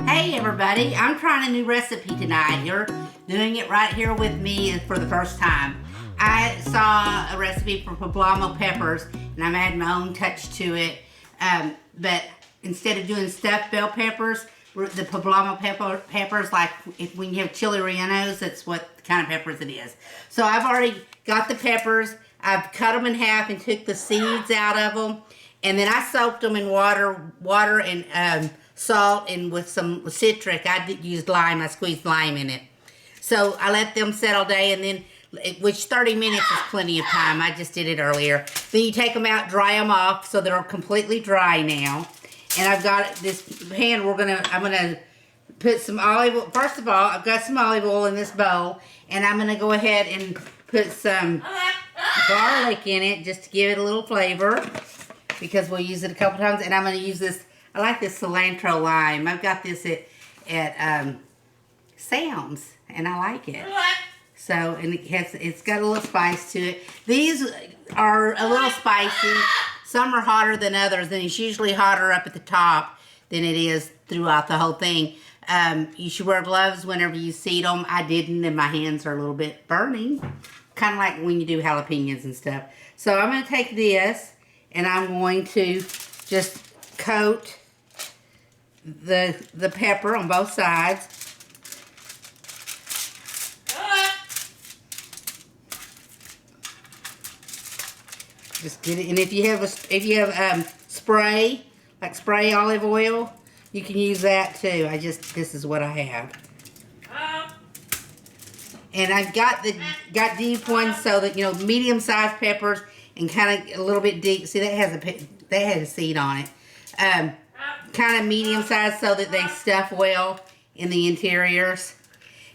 Hey everybody, I'm trying a new recipe tonight. You're doing it right here with me for the first time. I saw a recipe for Pablano Peppers and I'm adding my own touch to it. But instead of doing stuffed bell peppers, the Pablano peppers, like when you have chili rellenos, that's what kind of peppers it is. So I've already got the peppers. I've cut them in half and took the seeds out of them. And then I soaked them in water and salt and with some citric. I used lime. I squeezed lime in it. So I let them set all day, and then, which 30 minutes is plenty of time. I just did it earlier. Then you take them out, dry them off, so they're completely dry now. And I've got this pan. I'm gonna put some olive oil. First of all, I've got some olive oil in this bowl, and I'm gonna go ahead and put some garlic in it just to give it a little flavor, because we'll use it a couple times. And I'm going to use this, I like this cilantro lime. I've got this at Sam's, and I like it. So, and it's got a little spice to it. These are a little spicy. Some are hotter than others, and it's usually hotter up at the top than it is throughout the whole thing. You should wear gloves whenever you seed them. I didn't, and my hands are a little bit burning. Kind of like when you do jalapenos and stuff. So I'm going to take this, and I'm going to just coat the pepper on both sides. Just get it, and if you have spray, like spray olive oil, you can use that too. This is what I have. And I've got deep ones, so that, you know, medium-sized peppers and kind of a little bit deep. See, that has a seed on it. Kind of medium-sized so that they stuff well in the interiors.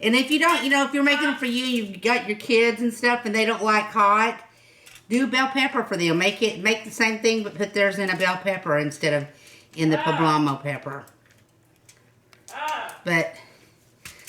And if you don't, you know, if you're making them for you, you've got your kids and stuff, and they don't like hot, do bell pepper for them. Make the same thing, but put theirs in a bell pepper instead of in the Pablano pepper. But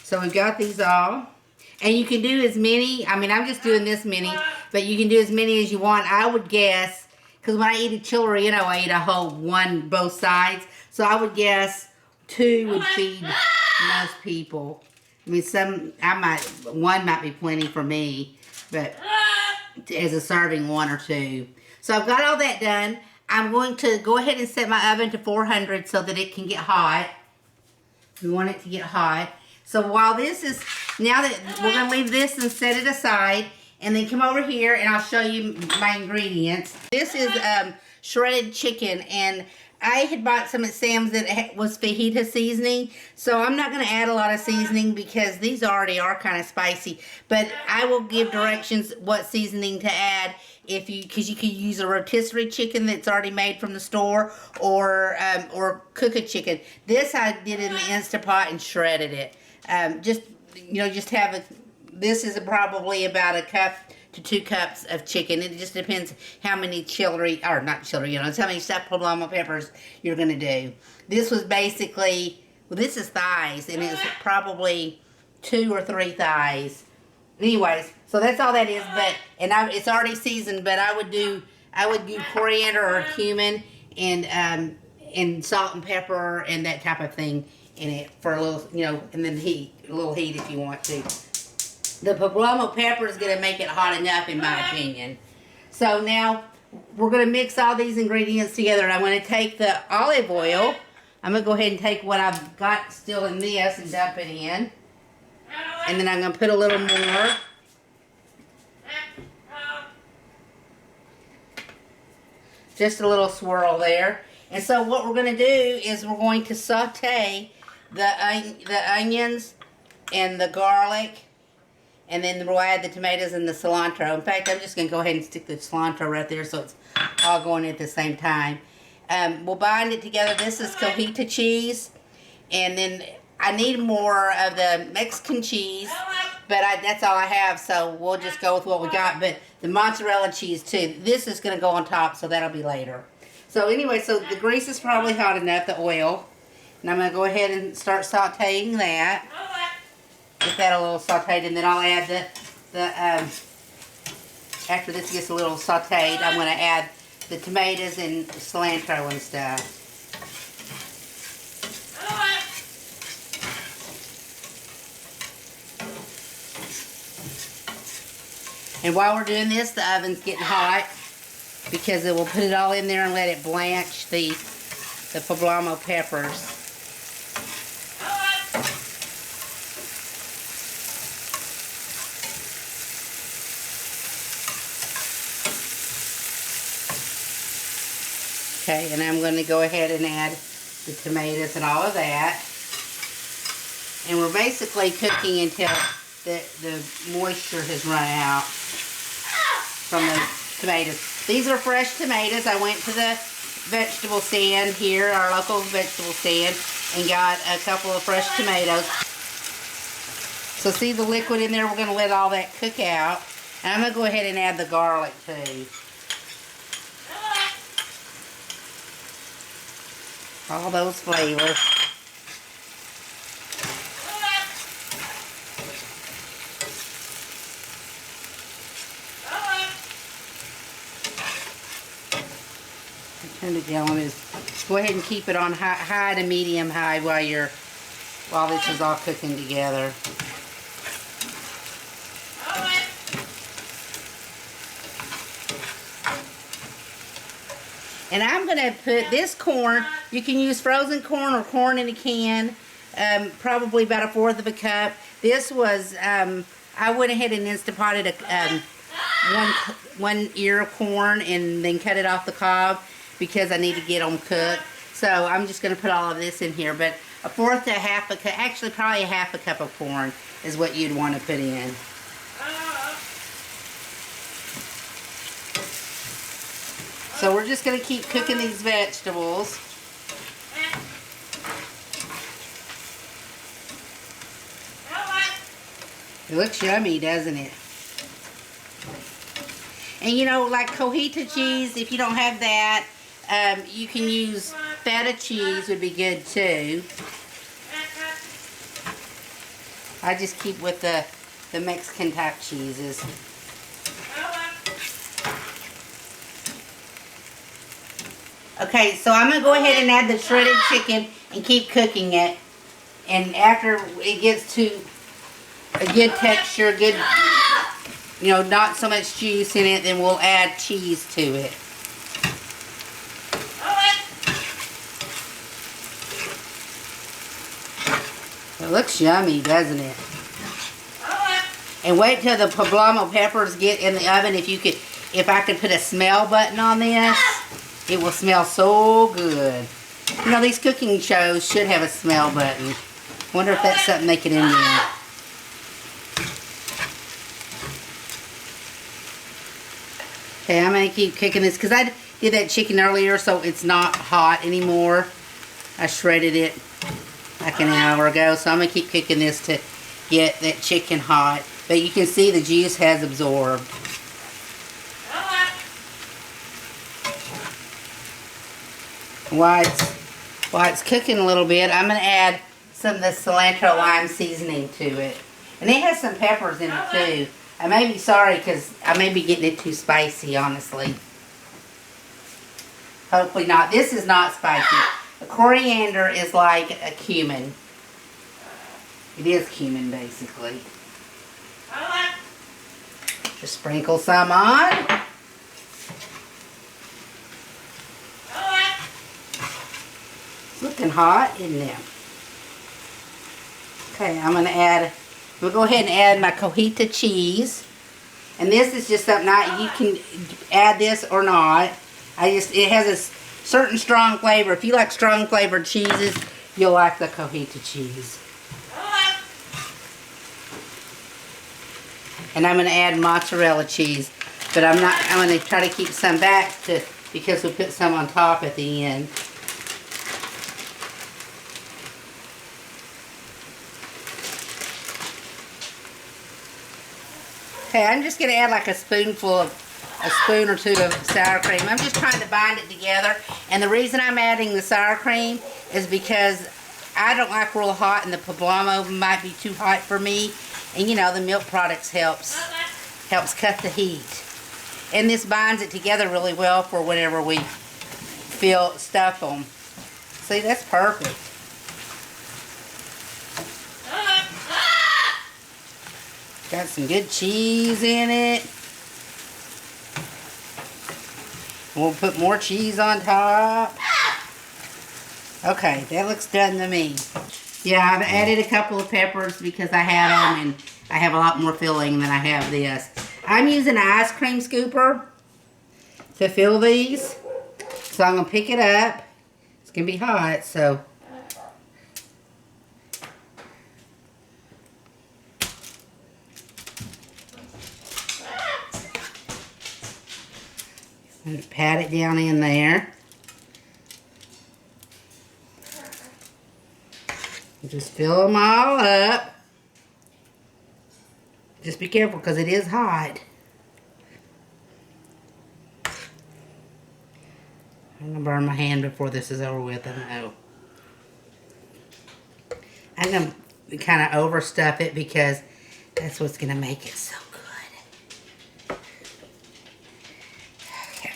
so we've got these all. And you can do as many, I mean, I'm just doing this many, but you can do as many as you want. I would guess, because when I eat a chili relleno, I eat a whole one, both sides. So I would guess 2 would feed most people. I mean, one might be plenty for me, but as a serving, 1 or 2. So I've got all that done. I'm going to go ahead and set my oven to 400 so that it can get hot. We want it to get hot. So while this is, now that we're going to leave this and set it aside, and then come over here and I'll show you my ingredients. This is shredded chicken, and I had bought some at Sam's that was fajita seasoning, so I'm not going to add a lot of seasoning because these already are kind of spicy, but I will give directions what seasoning to add because you could use a rotisserie chicken that's already made from the store, or cook a chicken. This I did in the Instapot and shredded it. Just have this is probably about 1 cup to 2 cups of chicken. It just depends how many it's how many stuffed Pablano peppers you're going to do. This was basically, well, this is thighs, and it's probably 2 or 3 thighs. Anyways, so that's all that is, it's already seasoned, but I would do coriander or cumin and salt and pepper and that type of thing in it for a little, and then a little heat if you want to. The Pablano pepper is going to make it hot enough, in my opinion. So now we're going to mix all these ingredients together, and I'm going to take the olive oil. I'm going to go ahead and take what I've got still in this and dump it in. And then I'm going to put a little more. Just a little swirl there. And so what we're going to do is we're going to saute the onions and the garlic, and then we'll add the tomatoes and the cilantro. In fact, I'm just going to go ahead and stick the cilantro right there so it's all going at the same time. We'll bind it together. This is cotija cheese, and then I need more of the Mexican cheese, but that's all I have, so we'll just go with what we got. But the mozzarella cheese too. This is going to go on top, so that'll be later. So anyway, so the grease is probably hot enough, the oil. And I'm going to go ahead and start sauteing that. Get that a little sauteed, and then I'll add after this gets a little sauteed, I'm going to add the tomatoes and cilantro and stuff. And while we're doing this, the oven's getting hot because it will put it all in there and let it blanch the Pablano peppers. Okay, and I'm going to go ahead and add the tomatoes and all of that. And we're basically cooking until the moisture has run out from the tomatoes. These are fresh tomatoes. I went to the vegetable stand here, our local vegetable stand, and got a couple of fresh tomatoes. So see the liquid in there? We're going to let all that cook out. And I'm going to go ahead and add the garlic too. All those flavors. Turn it down. Go ahead and keep it on high to medium high while this is all cooking together. And I'm going to put this corn, you can use frozen corn or corn in a can, probably about 1/4 of a cup. This was, I went ahead and Instapotted one ear of corn and then cut it off the cob because I need to get them cooked. So I'm just going to put all of this in here, but 1/4 to 1/2 a cup, actually probably 1/2 cup of corn is what you'd want to put in. So we're just going to keep cooking these vegetables. It looks yummy, doesn't it? And you know, like cotija cheese, if you don't have that, you can use feta cheese would be good too. I just keep with the Mexican type cheeses. Okay, so I'm going to go ahead and add the shredded chicken and keep cooking it. And after it gets to a good texture, good, you know, not so much juice in it, then we'll add cheese to it. It looks yummy, doesn't it? And wait till the Pablano peppers get in the oven. If I could put a smell button on this, it will smell so good. You know, these cooking shows should have a smell button. Wonder if that's something they can invent. Okay, I'm going to keep cooking this because I did that chicken earlier, so it's not hot anymore. I shredded it like an hour ago, so I'm going to keep cooking this to get that chicken hot. But you can see the juice has absorbed. While it's cooking a little bit, I'm going to add some of the cilantro lime seasoning to it. And it has some peppers in it too. I may be sorry because I may be getting it too spicy, honestly. Hopefully not. This is not spicy. The coriander is like a cumin. It is cumin, basically. Just sprinkle some on. It's looking hot, isn't it? Okay, we'll go ahead and add my cotija cheese. And this is just something you can add this or not. It has a certain strong flavor. If you like strong flavored cheeses, you'll like the cotija cheese. And I'm going to add mozzarella cheese. But I'm going to try to keep some back because we'll put some on top at the end. Okay, I'm just going to add like a spoon or two of sour cream. I'm just trying to bind it together. And the reason I'm adding the sour cream is because I don't like real hot, and the Poblano might be too hot for me. And you know, the milk products helps cut the heat. And this binds it together really well for whenever we stuff them. See, that's perfect. Got some good cheese in it. We'll put more cheese on top. Okay, that looks done to me. Yeah, I've added a couple of peppers because I had them, and I have a lot more filling than I have this. I'm using an ice cream scooper to fill these. So I'm going to pick it up. It's going to be hot, so. I'm going to pat it down in there. Just fill them all up. Just be careful because it is hot. I'm going to burn my hand before this is over with, I know. I'm going to kind of overstuff it because that's what's going to make it so good. Okay.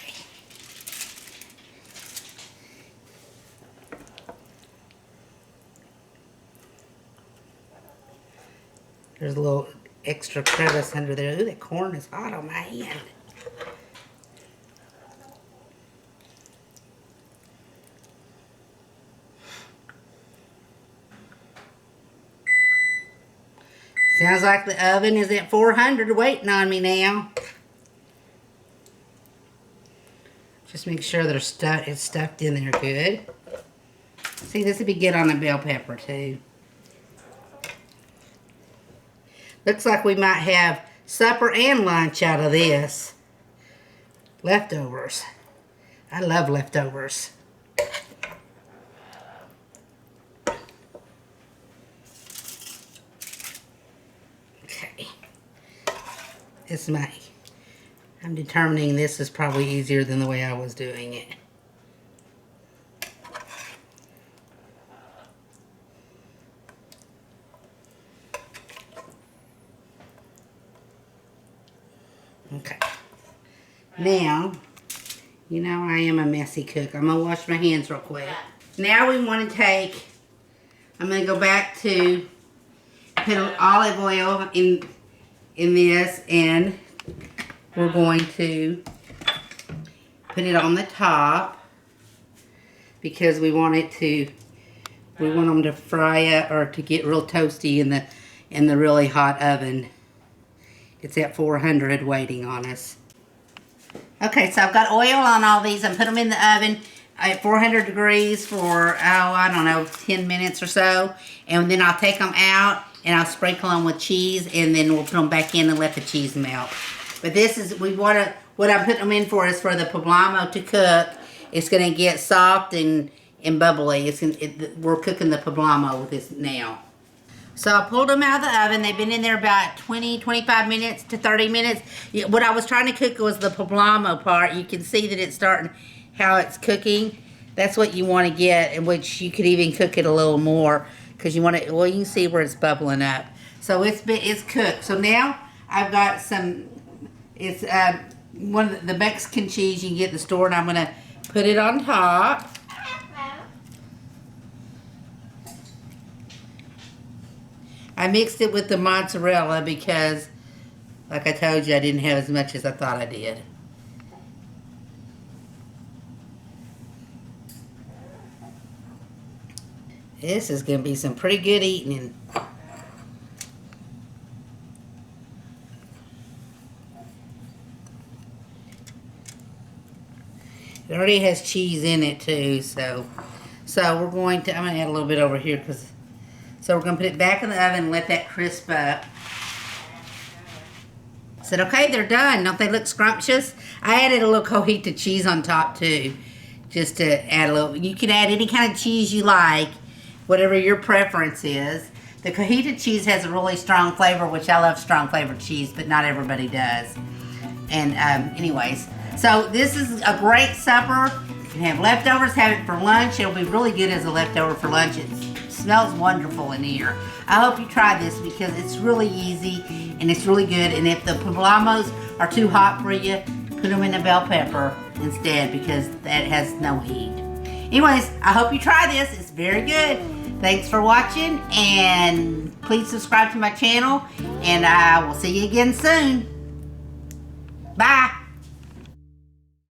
There's a little extra crevice under there. Ooh, that corn is hot on my hand. Sounds like the oven is at 400 waiting on me now. Just make sure that it's stuffed in there good. See, this would be good on a bell pepper too. Looks like we might have supper and lunch out of this. Leftovers. I love leftovers. Okay. I'm determining this is probably easier than the way I was doing it. Okay. Now, you know I am a messy cook. I'm going to wash my hands real quick. Now we want to take, I'm going to go back to put olive oil in this, and we're going to put it on the top because we want them to fry up or to get real toasty in the really hot oven. It's at 400 waiting on us. Okay, so I've got oil on all these and put them in the oven at 400 degrees for, I don't know, 10 minutes or so. And then I'll take them out and I'll sprinkle them with cheese, and then we'll put them back in and let the cheese melt. But this is, what I'm putting them in for is for the poblano to cook. It's going to get soft and bubbly. We're cooking the poblano with this now. So I pulled them out of the oven. They've been in there about 25 minutes to 30 minutes. What I was trying to cook was the poblano part. You can see that it's starting, how it's cooking. That's what you want to get, in which you could even cook it a little more because you want to, well, you can see where it's bubbling up. So it's cooked. So now I've got some, it's one of the Mexican cheese you can get in the store, and I'm going to put it on top. I mixed it with the mozzarella because, like I told you, I didn't have as much as I thought I did. This is going to be some pretty good eating. It already has cheese in it too, so we're going to, I'm going to add a little bit over here because, so we're going to put it back in the oven and let that crisp up. I said, okay, they're done. Don't they look scrumptious? I added a little cotija cheese on top too, just to add a little. You can add any kind of cheese you like, whatever your preference is. The cotija cheese has a really strong flavor, which I love strong flavored cheese, but not everybody does. And anyways, so this is a great supper. You can have leftovers, have it for lunch. It'll be really good as a leftover for lunch. It smells wonderful in here. I hope you try this because it's really easy and it's really good. And if the poblanos are too hot for you, put them in a bell pepper instead because that has no heat. Anyways, I hope you try this. It's very good. Thanks for watching, and please subscribe to my channel, and I will see you again soon.